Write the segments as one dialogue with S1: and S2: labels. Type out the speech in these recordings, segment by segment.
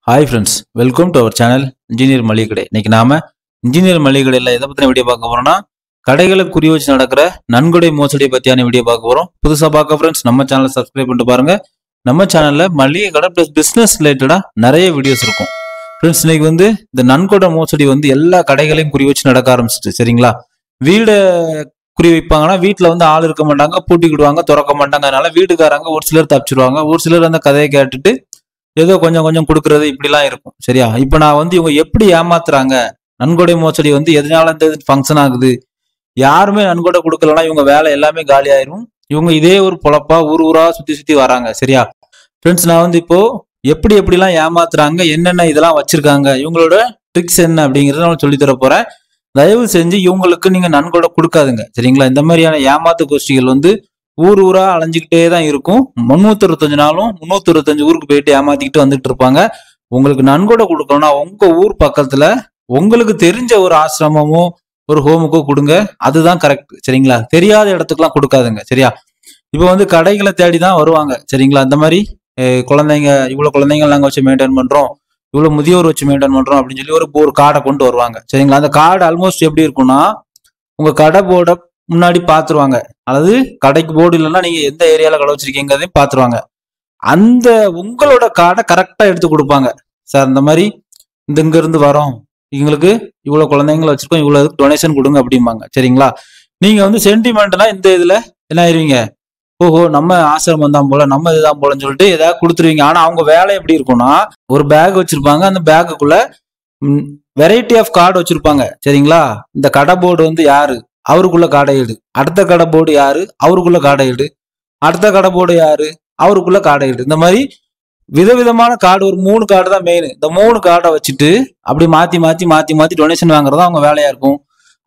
S1: Hi friends, welcome to our channel engineer மளிகை கடை. இன்னைக்கு நாம இன்ஜினியர் மளிகை கடையில் எதை பற்றின வீடியோ பார்க்க போறோம்னா, கடைகளை குறி வச்சு நடக்கிற நன்கொடை மோசடியை பற்றியான வீடியோ பார்க்க போறோம். புதுசாக பார்க்க ஃப்ரெண்ட்ஸ், நம்ம சேனலை சப்ஸ்கிரைப் பண்ணிட்டு பாருங்க. நம்ம சேனலில் மளிகை கடை ப்ளஸ் பிஸ்னஸ் ரிலேட்டடாக நிறைய வீடியோஸ் இருக்கும். ஃப்ரெண்ட்ஸ், இன்னைக்கு இந்த நன்கொடை மோசடி எல்லா கடைகளையும் குறி வச்சு நடக்க ஆரம்பிச்சிட்டு, சரிங்களா? வீடை குறி வைப்பாங்கன்னா வீட்டில் ஆள் இருக்க மாட்டாங்க, பூட்டிக்கிடுவாங்க, திறக்க மாட்டாங்க. அதனால வீட்டுக்காரங்க ஒரு சிலர் தப்பிச்சிருவாங்க, ஒரு சிலர் அந்த கதையை கேட்டுட்டு ஏதோ கொஞ்சம் கொஞ்சம் கொடுக்கறது இப்படிலாம் இருக்கும். சரியா? இப்போ நான் இவங்க எப்படி ஏமாத்துறாங்க, நன்கொடை மோசடி எதனால இந்த ஃபங்க்ஷன் ஆகுது, யாருமே நன்கொடை கொடுக்கலன்னா இவங்க வேலை எல்லாமே காலி ஆயிரும். இவங்க இதே ஒரு பொழப்பா ஊர் ஊரா சுத்தி சுத்தி வராங்க. சரியா ஃப்ரெண்ட்ஸ், நான் இப்போ எப்படிலாம் ஏமாத்துறாங்க, என்னென்ன இதெல்லாம் வச்சிருக்காங்க, இவங்களோட ட்ரிக்ஸ் என்ன அப்படிங்கறத நான் சொல்லி தர போறேன். தயவு செஞ்சு இவங்களுக்கு நீங்க நன்கொடை கொடுக்காதுங்க. சரிங்களா? இந்த மாதிரியான ஏமாத்து கோஷ்டிகள் ஊர் ஊரா அலைஞ்சுக்கிட்டே தான் இருக்கும். 365 நாளும் 365 ஊருக்கு போயிட்டு ஏமாத்திக்கிட்டு வந்துட்டு இருப்பாங்க. உங்களுக்கு நன்கொடை கொடுக்கணும்னா உங்க ஊர் பக்கத்துல உங்களுக்கு தெரிஞ்ச ஒரு ஆசிரமமோ ஒரு ஹோமுக்கோ கொடுங்க. அதுதான் கரெக்ட். சரிங்களா? தெரியாத இடத்துக்குலாம் கொடுக்காதுங்க. சரியா? இப்போ கடைகளை தேடி தான் வருவாங்க. சரிங்களா? இந்த மாதிரி குழந்தைங்க, இவ்வளவு குழந்தைங்க நாங்க வச்சு மெயின்டைன் பண்றோம், இவ்வளவு முதியோர் வச்சு மெயின்டைன் பண்றோம் அப்படின்னு சொல்லி ஒரு கார்டை கொண்டு வருவாங்க. சரிங்களா? அந்த கார்டு ஆல்மோஸ்ட் எப்படி இருக்கும்னா, உங்க கடை போர்டை முன்னாடி பாத்துருவாங்க. அதாவது கடைக்கு போர்டு இல்லைன்னா நீங்க எந்த ஏரியால கடை வச்சிருக்கீங்கதையும் பாத்துருவாங்க. அந்த உங்களோட கார்டை கரெக்டா எடுத்து கொடுப்பாங்க. சார், இந்த மாதிரி இங்க இருந்து வரோம், எங்களுக்கு இவ்வளவு குழந்தைங்களை வச்சிருக்கோம், இவ்வளவு டொனேஷன் கொடுங்க அப்படிம்பாங்க. சரிங்களா? நீங்க சென்டிமெண்ட்னா இந்த இதுல என்ன ஆயிருவீங்க, ஓஹோ நம்ம ஆசிரமம் தான் போல, நம்ம இதுதான் போலன்னு சொல்லிட்டு ஏதாவது கொடுத்துருவீங்க. ஆனா அவங்க வேலை எப்படி இருக்கும்னா, ஒரு பேக் வச்சிருப்பாங்க, அந்த பேக்குக்குள்ள வெரைட்டி ஆஃப் கார்டு வச்சிருப்பாங்க. சரிங்களா? இந்த கடை போர்டு யாரு, அவருக்குள்ள காடை எடு, அடுத்த கடை போர்டு யாரு, அவருக்குள்ள காடை எடு, அடுத்த கடை போர்டு யாரு, அவருக்குள்ள காடை எடு. இந்த மாதிரி விதவிதமான கார்டு, ஒரு 3 கார்டு தான் மெயின். இந்த 3 கார்டை வச்சுட்டு அப்படி மாத்தி டொனேஷன் வாங்குறதா அவங்க வேலையா இருக்கும்.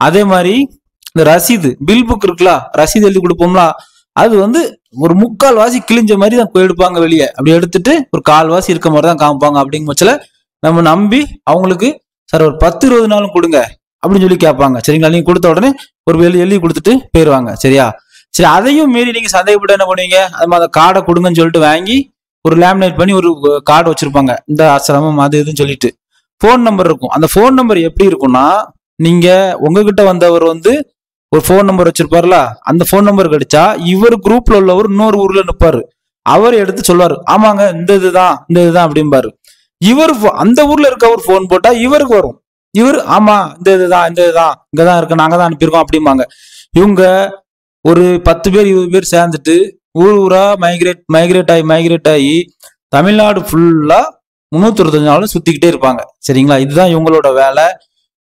S1: அதே மாதிரி இந்த ரசீது, பில் புக் இருக்குல்ல, ரசீது எழுதி கொடுப்போம்ல, அது ஒரு 3/4 வாசி கிழிஞ்ச மாதிரி தான் எடுப்பாங்க வெளியே. அப்படி எடுத்துட்டு ஒரு 1/4 வாசி இருக்க மாதிரி தான் காமிப்பாங்க. அப்படிங்கிற பட்சத்துல நம்ம நம்பி அவங்களுக்கு சார் ஒரு 10-20 நாளும் கொடுங்க அப்படின்னு சொல்லி கேட்பாங்க. சரிங்களா? நீங்க கொடுத்த உடனே ஒரு எழுதி கொடுத்துட்டு போயிடுவாங்க. சரியா? சரி, அதையும் மீறி நீங்க சந்தேகப்பட்டு என்ன பண்ணுவீங்க, அது மாதிரி கார்டை கொடுங்கன்னு சொல்லிட்டு வாங்கி ஒரு லேமினேட் பண்ணி ஒரு கார்டு வச்சிருப்பாங்க, இந்த ஆசிரமம் அது இதுன்னு சொல்லிட்டு. போன் நம்பர் இருக்கும். அந்த போன் நம்பர் எப்படி இருக்கும்னா, நீங்க உங்ககிட்ட வந்தவர் ஒரு போன் நம்பர் வச்சிருப்பாருல, அந்த போன் நம்பர் கிடைச்சா இவர் குரூப்ல உள்ளவர் இன்னொரு ஊர்ல நிற்பாரு. அவர் எடுத்து சொல்லுவாரு, ஆமாங்க இந்த இதுதான் அப்படிம்பாரு. இவர் அந்த ஊர்ல இருக்கவர் போன் போட்டா இவருக்கு வரும். இவர் ஆமா இந்த இதுதான் இங்கதான் இருக்கு, நாங்க தான் அனுப்பியிருக்கோம் அப்படிம்பாங்க. இவங்க ஒரு 10 பேர் 20 பேர் சேர்ந்துட்டு ஊர் ஊரா மைக்ரேட் ஆகி தமிழ்நாடு ஃபுல்லா 365 நாளும் சுத்திக்கிட்டே இருப்பாங்க. சரிங்களா? இதுதான் இவங்களோட வேலை.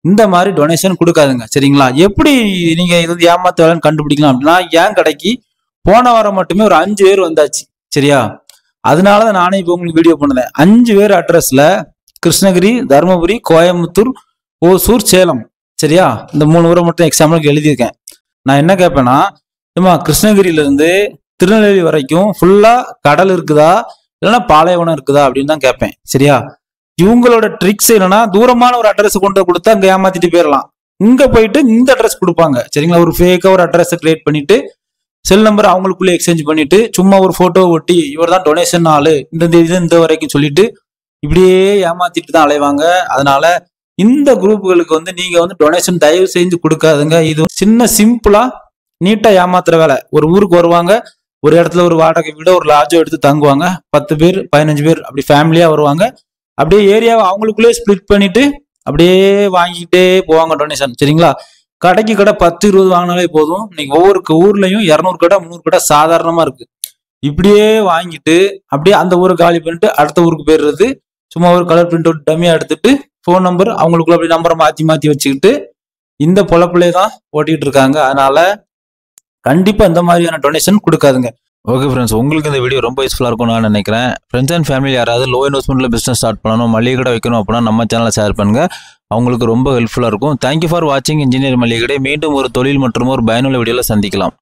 S1: இந்த மாதிரி டொனேஷன் கொடுக்காதுங்க. சரிங்களா? எப்படி நீங்க ஏமாத்த வேலைன்னு கண்டுபிடிக்கலாம் அப்படின்னா, என் கடைக்கு போன வாரம் மட்டுமே ஒரு 5 பேர் வந்தாச்சு. சரியா? அதனாலதான் நானே இப்போ உங்களுக்கு வீடியோ பண்ணுறேன். 5 பேர் அட்ரஸ்ல கிருஷ்ணகிரி, தருமபுரி, கோயம்புத்தூர், ஓசூர், சேலம். சரியா? இந்த 3 ஊரை மட்டும் எக்ஸாம்பிளுக்கு எழுதியிருக்கேன். நான் என்ன கேட்பேன்னா, கிருஷ்ணகிரியில இருந்து திருநெல்வேலி வரைக்கும் ஃபுல்லா கடல் இருக்குதா இல்லைன்னா பாலைவனம் இருக்குதா அப்படின்னு தான் கேட்பேன். சரியா? இவங்களோட ட்ரிக்ஸ் என்னன்னா, தூரமான ஒரு அட்ரஸ் கொண்டு கொடுத்து அங்க ஏமாத்திட்டு போயிடலாம். இங்க போயிட்டு இந்த அட்ரஸ் கொடுப்பாங்க. சரிங்களா? ஒரு ஃபேக்கா ஒரு அட்ரஸ் கிரியேட் பண்ணிட்டு செல் நம்பர் அவங்களுக்குள்ள எக்ஸ்சேஞ்ச் பண்ணிட்டு சும்மா ஒரு போட்டோ ஒட்டி இவர் தான் டொனேஷன் ஆளு, இந்த வரைக்கும் சொல்லிட்டு இப்படியே ஏமாத்திட்டு தான் அலைவாங்க. அதனால இந்த குரூப்புகளுக்கு நீங்க டொனேஷன் தயவு செஞ்சு கொடுக்காதுங்க. இது சின்ன சிம்பிளா நீட்டா ஏமாத்துற வேலை. ஒரு ஊருக்கு வருவாங்க, ஒரு இடத்துல ஒரு வாடகை வீட ஒரு லாட்ஜோ எடுத்து தங்குவாங்க. 10 பேர் 15 பேர் அப்படி ஃபேமிலியா வருவாங்க. அப்படியே ஏரியாவை அவங்களுக்குள்ளே ஸ்பிளிட் பண்ணிட்டு அப்படியே வாங்கிக்கிட்டே போவாங்க டொனேஷன். சரிங்களா? கடைக்கு கடை 10-20 வாங்கினாலே போதும். நீங்க ஒவ்வொரு ஊர்லயும் 200 கடை 300 கடை சாதாரணமா இருக்கு. இப்படியே வாங்கிட்டு அப்படியே அந்த ஊரை காலி பண்ணிட்டு அடுத்த ஊருக்கு போயிடுறது. சும்மா ஒரு கலர் பிரிண்ட் அவுட் டம்மியா எடுத்துட்டு போன் நம்பர் அவங்களுக்குள்ள அப்படி நம்பரை மாத்தி வச்சுக்கிட்டு இந்த பொழப்பிலே தான் ஓட்டிட்டு இருக்காங்க. அதனால கண்டிப்பா இந்த மாதிரியான டொனேஷன் கொடுக்காதுங்க. ஓகே ஃப்ரெண்ட்ஸ், உங்களுக்கு இந்த வீடியோ ரொம்ப யூஸ்ஃபுல்லாக இருக்கும்னு நான் நினைக்கிறேன். ஃப்ரெண்ட்ஸ் அண்ட் ஃபேமிலி யாராவது லோ இன்வெஸ்ட்மெண்ட்ல பிஸ்னஸ் ஸ்டார்ட் பண்ணணும், மளிகை கடை வைக்கணும் அப்படின்னா நம்ம சேனலை ஷேர் பண்ணுங்க. அவங்களுக்கு ரொம்ப ஹெல்ப்ஃபுல்லாக இருக்கும். தேங்க்யூ ஃபார் வாட்சிங் இன்ஜினியர் மளிகை கடை. மீண்டும் ஒரு தொழில் மற்றும் ஒரு பயனுள்ள வீடியோவில் சந்திக்கலாம்.